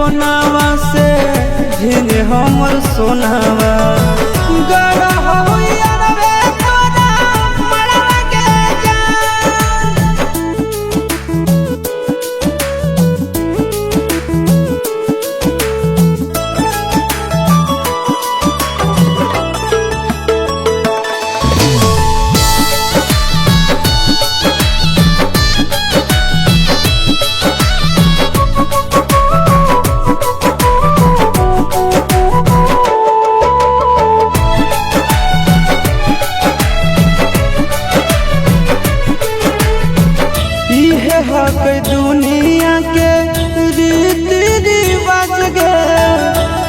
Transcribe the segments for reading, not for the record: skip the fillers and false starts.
टोनावा से झिन हमर सोनावा गड़ा होइया रे तोरा मरवा के हक दुनिया के रीति रिवाज गे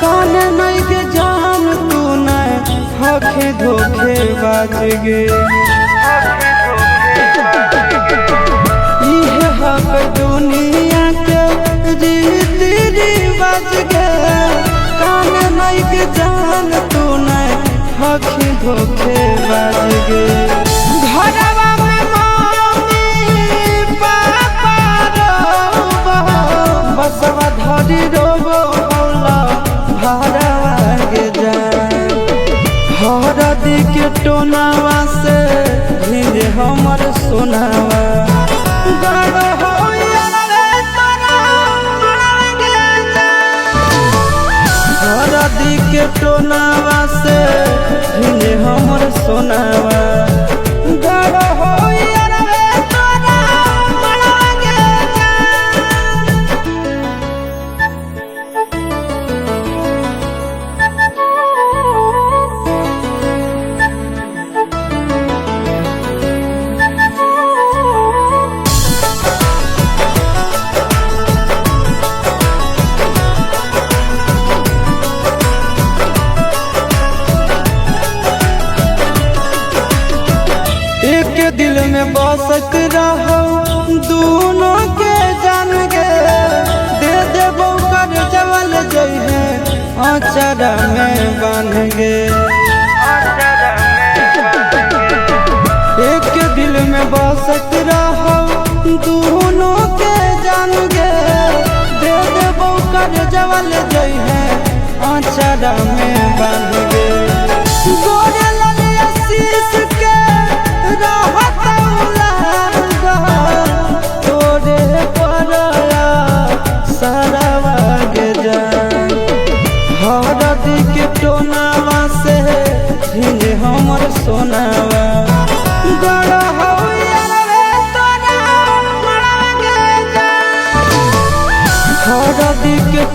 कान नहीं के जान तू नहीं हके धोखे बाज गे हक दुनिया के रीति रिवाज गे कान नहीं के जान तू नहीं हके धोखे बाज गे घरवा बसवा धरी रोबो हौला भरवा के जान हरदी के टोनावा से झिन हमर सोनावा गड़ा होइया रे तोरा मरवा के जान हरदी के टोनावा से झिन हमर सोनावा गड़ा होइया रे तोरा मरवा के एक दिल में बसत रहो दोनों के जान गे दे देबो कर जवल जइहे अचरा में बन गे एक दिल में बसत रहो दोनों के जान गे दे देबो कर जवल जइहे अचरा में बन गे गोरे ललिया शीश के तोरे पड़या सारावा के जान हरदी के टोनावा से झिन हमर सोनावा गड़ा होइया रे तोरा मरवा के जान हरदी के